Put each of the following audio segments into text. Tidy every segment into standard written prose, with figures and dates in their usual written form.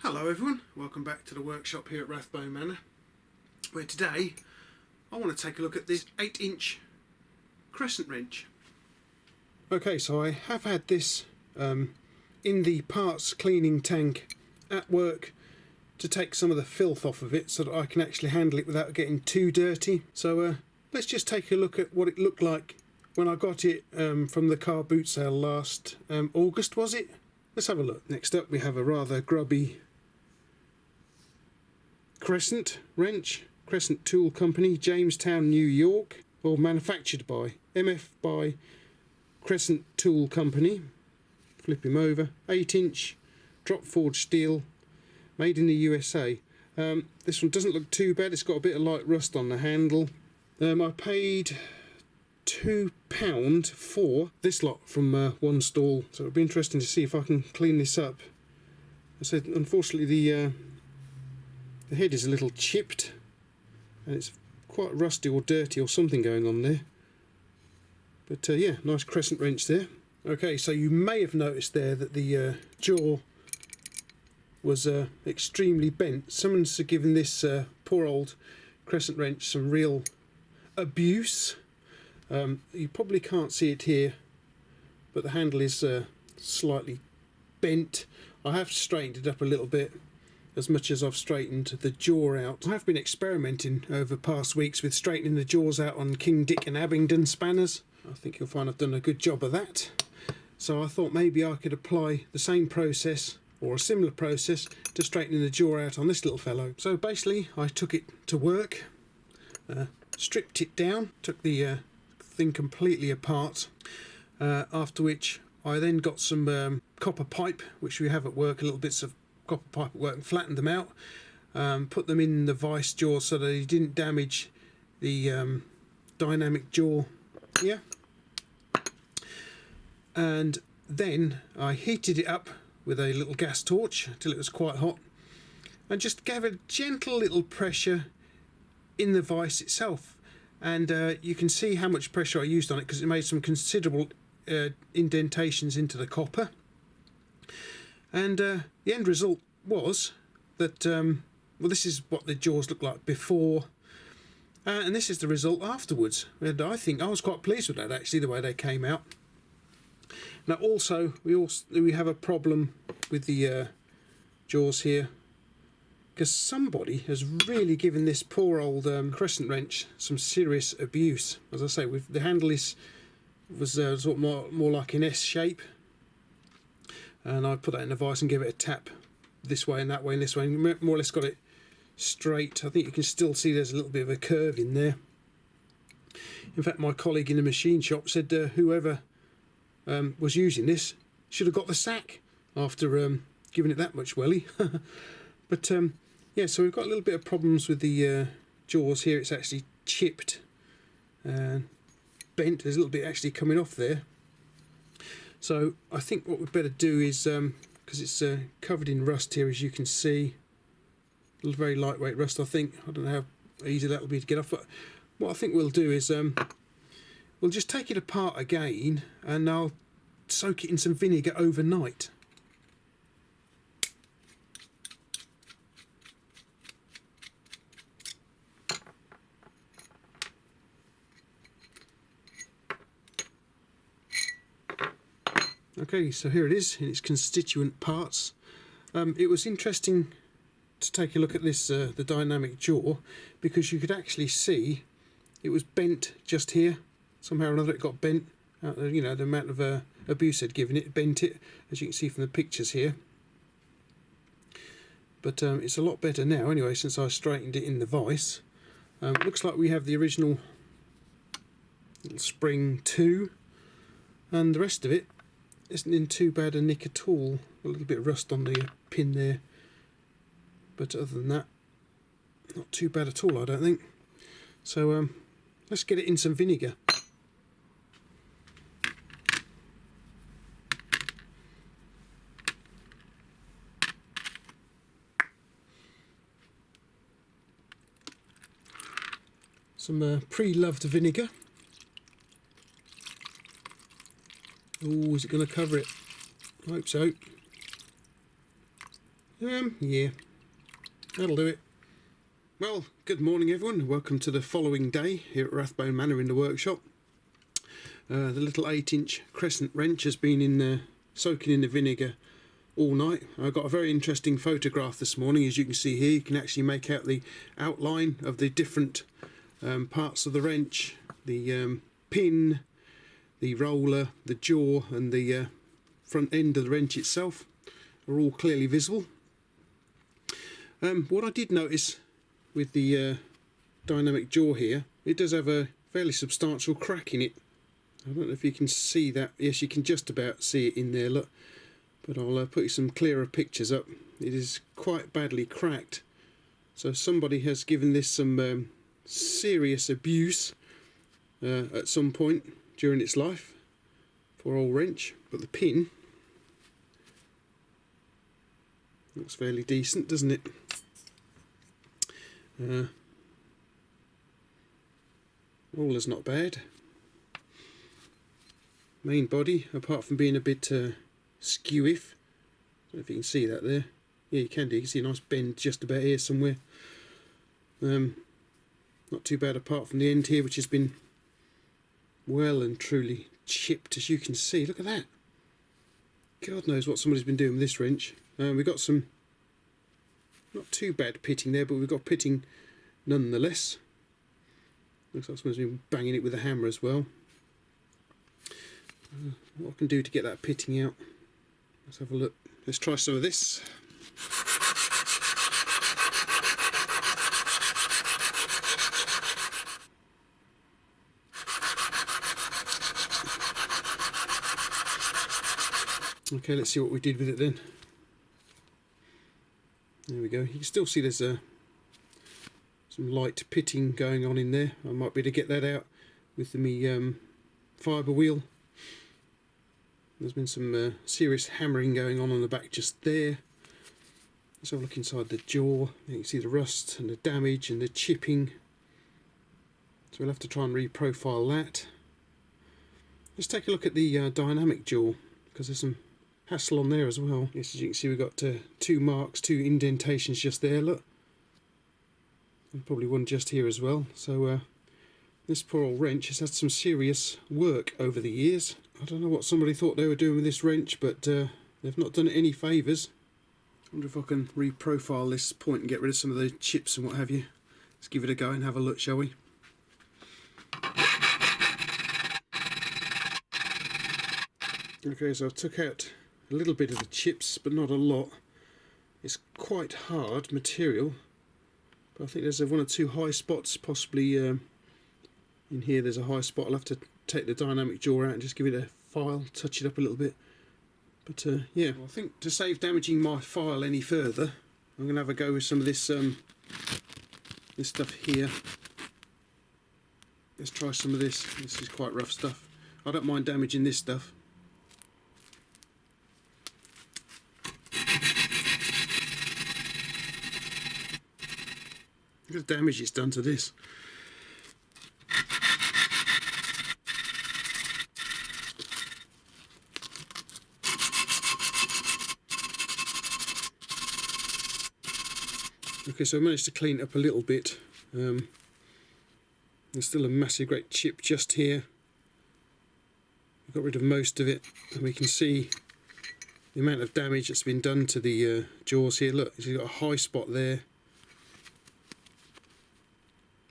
Hello everyone, welcome back to the workshop here at Rathbone Manor, where today I want to take a look at this 8-inch crescent wrench. Okay, so I have had this in the parts cleaning tank at work to take some of the filth off of it so that I can actually handle it without getting too dirty. So let's just take a look at what it looked like when I got it from the car boot sale last August, was it? Let's have a look. Next up we have a rather grubby Crescent wrench, Crescent Tool Company, Jamestown, New York, or manufactured by, MF by Crescent Tool Company. Flip him over, 8-inch, drop forged steel, made in the USA. This one doesn't look too bad, it's got a bit of light rust on the handle. I paid £2 for this lot from one stall, so it'll be interesting to see if I can clean this up. I said, unfortunately the head is a little chipped and it's quite rusty or dirty or something going on there. But yeah, nice crescent wrench there. Okay, so you may have noticed there that the jaw was extremely bent. Someone's given this poor old crescent wrench some real abuse. You probably can't see it here, but the handle is slightly bent. I have straightened it up a little bit, as much as I've straightened the jaw out. I have been experimenting over past weeks with straightening the jaws out on King, Dick and Abingdon spanners. I think you'll find I've done a good job of that. So I thought maybe I could apply the same process or a similar process to straightening the jaw out on this little fellow. So basically I took it to work, stripped it down, took the thing completely apart, after which I then got some copper pipe, which we have at work, a little bits of copper pipe at work, and flattened them out, put them in the vice jaw so that it didn't damage the dynamic jaw here. And then I heated it up with a little gas torch until it was quite hot, and just gave a gentle little pressure in the vice itself. And you can see how much pressure I used on it because it made some considerable indentations into the copper. And the end result was that, well, this is what the jaws looked like before, and this is the result afterwards. And I think I was quite pleased with that, actually, the way they came out. Now also we have a problem with the jaws here, because somebody has really given this poor old crescent wrench some serious abuse. As I say, the handle was sort of more like an S shape, and I put that in the vise and give it a tap this way and that way and this way, and more or less got it straight. I think you can still see there's a little bit of a curve in there. In fact, my colleague in the machine shop said whoever was using this should have got the sack after giving it that much welly. But yeah, so we've got a little bit of problems with the jaws here. It's actually chipped and bent. There's a little bit actually coming off there. So I think what we'd better do is, because it's covered in rust here, as you can see, a little very lightweight rust, I think. I don't know how easy that'll be to get off, but what I think we'll do is we'll just take it apart again, and I'll soak it in some vinegar overnight. Okay, so here it is in its constituent parts. It was interesting to take a look at this, the dynamic jaw, because you could actually see it was bent just here. Somehow or another it got bent. You know, the amount of abuse I'd given it bent it, as you can see from the pictures here. But it's a lot better now anyway, since I straightened it in the vise. Looks like we have the original little spring too, and the rest of it isn't in too bad a nick at all. A little bit of rust on the pin there, but other than that, not too bad at all, I don't think. So let's get it in some vinegar. Some pre-loved vinegar. Oh, is it going to cover it? I hope so. Yeah, that'll do it. Well, good morning everyone. Welcome to the following day here at Rathbone Manor in the workshop. The little 8-inch Crescent wrench has been in there soaking in the vinegar all night. I got a very interesting photograph this morning. As you can see here, you can actually make out the outline of the different parts of the wrench. The pin, the roller, the jaw and the front end of the wrench itself are all clearly visible. What I did notice with the dynamic jaw here, it does have a fairly substantial crack in it. I don't know if you can see that. Yes, you can just about see it in there, look. But I'll put you some clearer pictures up. It is quite badly cracked. So somebody has given this some serious abuse at some point during its life. Poor old wrench. But the pin looks fairly decent, doesn't it? Roller's not bad. Main body, apart from being a bit skew-if. I don't know if you can see that there. Yeah, you can do. You can see a nice bend just about here somewhere. Not too bad apart from the end here, which has been well and truly chipped, as you can see. Look at that. God knows what somebody's been doing with this wrench. We've got some not too bad pitting there, but we've got pitting nonetheless. Looks like someone's been banging it with a hammer as well. What I can do to get that pitting out. Let's have a look. Let's try some of this. Okay, let's see what we did with it then. There we go. You can still see there's some light pitting going on in there. I might be able to get that out with the fibre wheel. There's been some serious hammering going on the back just there. Let's have a look inside the jaw. You can see the rust and the damage and the chipping. So we'll have to try and reprofile that. Let's take a look at the dynamic jaw, because there's some hassle on there as well. Yes, as you can see, we've got 2 marks, 2 indentations just there, look. And probably one just here as well. So this poor old wrench has had some serious work over the years. I don't know what somebody thought they were doing with this wrench, but they've not done it any favours. I wonder if I can reprofile this point and get rid of some of the chips and what have you. Let's give it a go and have a look, shall we? Okay, so I took out a little bit of the chips, but not a lot. It's quite hard material, but I think there's 1 or 2 high spots, possibly in here there's a high spot. I'll have to take the dynamic jaw out and just give it a file, touch it up a little bit. But yeah, well, I think to save damaging my file any further, I'm going to have a go with some of this this stuff here. Let's try some of this. This is quite rough stuff. I don't mind damaging this stuff. Look at the damage it's done to this. Okay, so I managed to clean it up a little bit. There's still a massive great chip just here. I got rid of most of it, and we can see the amount of damage that's been done to the jaws here. Look, you've got a high spot there.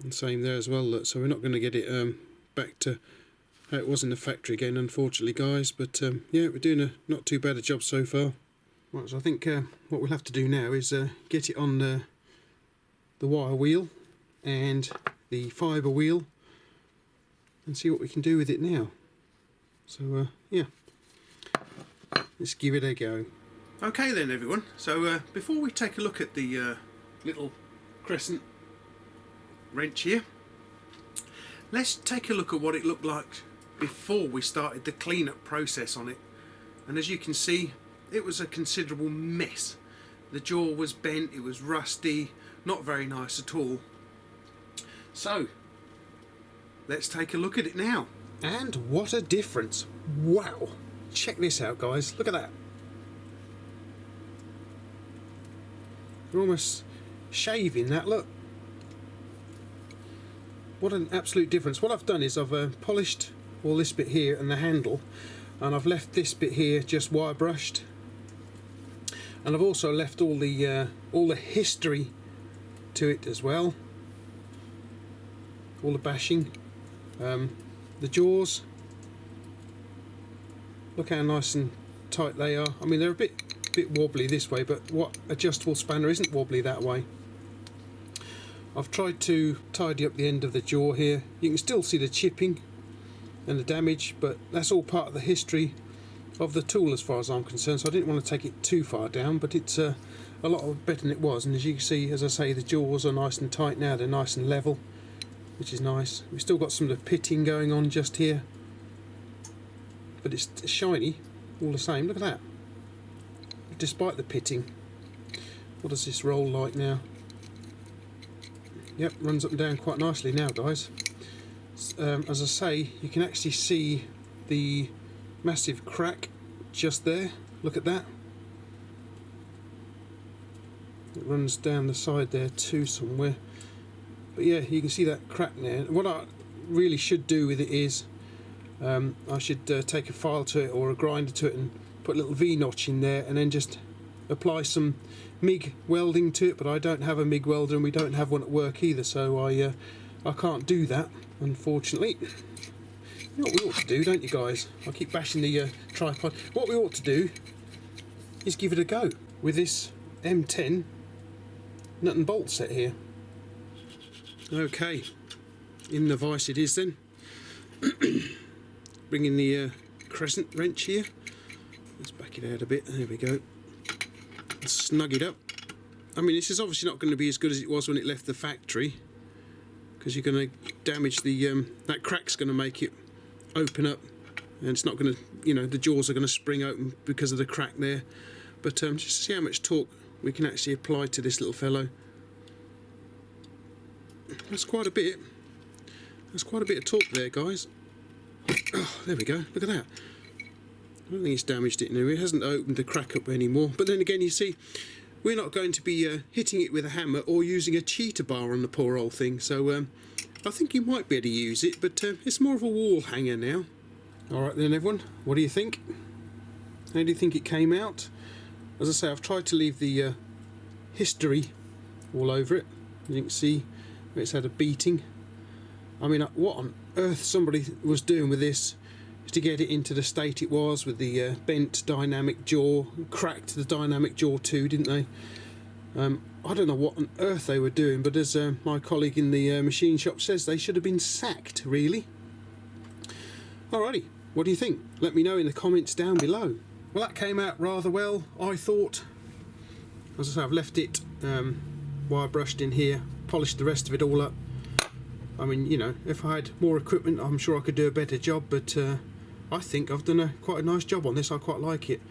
And same there as well, look. So we're not going to get it back to how it was in the factory again, unfortunately, guys. But yeah, we're doing a not too bad a job so far. Right, so I think what we'll have to do now is get it on the wire wheel and the fibre wheel and see what we can do with it now. So yeah, let's give it a go. Okay then everyone, so before we take a look at the little Crescent wrench here, let's take a look at what it looked like before we started the cleanup process on it. And as you can see, it was a considerable mess. The jaw was bent, it was rusty, not very nice at all. So let's take a look at it now. And what a difference. Wow, check this out guys, look at that. They're almost shaving that, look. What an absolute difference. What I've done is I've polished all this bit here and the handle, and I've left this bit here just wire brushed, and I've also left all the history to it as well, all the bashing. The jaws, look how nice and tight they are. I mean, they're a bit wobbly this way, but what adjustable spanner isn't wobbly that way? I've tried to tidy up the end of the jaw here. You can still see the chipping and the damage, but that's all part of the history of the tool as far as I'm concerned, so I didn't want to take it too far down, but it's a lot better than it was. And as you can see, as I say, the jaws are nice and tight now, they're nice and level, which is nice. We've still got some of the pitting going on just here, but it's shiny all the same. Look at that, despite the pitting. What does this roll like now? Yep, runs up and down quite nicely now, guys. As I say, you can actually see the massive crack just there. Look at that. It runs down the side there too somewhere. But yeah, you can see that crack there. What I really should do with it is I should take a file to it or a grinder to it and put a little V-notch in there, and then just apply some MIG welding to it. But I don't have a MIG welder, and we don't have one at work either, so I can't do that, unfortunately. You know what we ought to do, don't you guys? I keep bashing the tripod. What we ought to do is give it a go with this M10 nut and bolt set here. Okay, in the vise it is then. Bring in the Crescent wrench here. Let's back it out a bit. There we go. Snug it up. I mean, this is obviously not going to be as good as it was when it left the factory, because you're going to damage the that crack's going to make it open up, and it's not going to, you know, the jaws are going to spring open because of the crack there. But just to see how much torque we can actually apply to this little fellow. That's quite a bit. That's quite a bit of torque there, guys. Oh, there we go. Look at that. I don't think it's damaged it now. It hasn't opened the crack up anymore. But then again, you see, we're not going to be hitting it with a hammer or using a cheetah bar on the poor old thing. So I think you might be able to use it, but it's more of a wall hanger now. Alright then, everyone, what do you think? How do you think it came out? As I say, I've tried to leave the history all over it. You can see it's had a beating. I mean, what on earth somebody was doing with this to get it into the state it was, with the bent dynamic jaw, cracked the dynamic jaw too, didn't they? I don't know what on earth they were doing, but as my colleague in the machine shop says, they should have been sacked, really. Alrighty, what do you think? Let me know in the comments down below. Well, that came out rather well, I thought. As I say, I've left it wire brushed in here, polished the rest of it all up. I mean, you know, if I had more equipment, I'm sure I could do a better job, but I think I've done quite a nice job on this. I quite like it.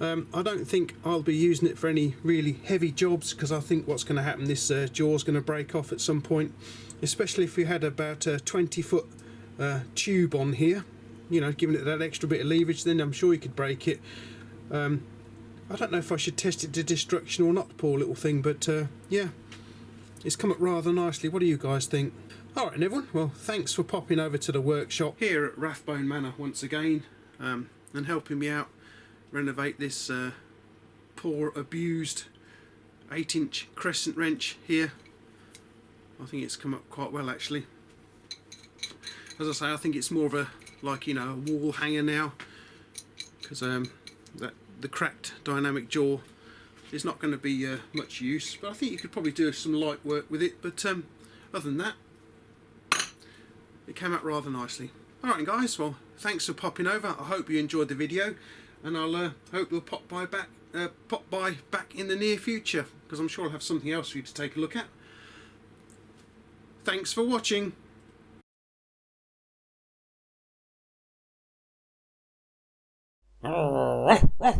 I don't think I'll be using it for any really heavy jobs, because I think what's going to happen, this jaw's going to break off at some point, especially if you had about a 20-foot tube on here, you know, giving it that extra bit of leverage, then I'm sure you could break it. I don't know if I should test it to destruction or not, the poor little thing, but yeah, it's come up rather nicely. What do you guys think? Alright everyone, well, thanks for popping over to the workshop here at Rathbone Manor once again, and helping me out renovate this poor abused 8-inch Crescent wrench here. I think it's come up quite well actually. As I say, I think it's more of a, like, you know, a wall hanger now, because the cracked dynamic jaw is not going to be much use, but I think you could probably do some light work with it. But other than that, it came out rather nicely. Alright guys, well, thanks for popping over. I hope you enjoyed the video, and I'll hope you'll pop by back in the near future, because I'm sure I'll have something else for you to take a look at. Thanks for watching. Ruff, ruff.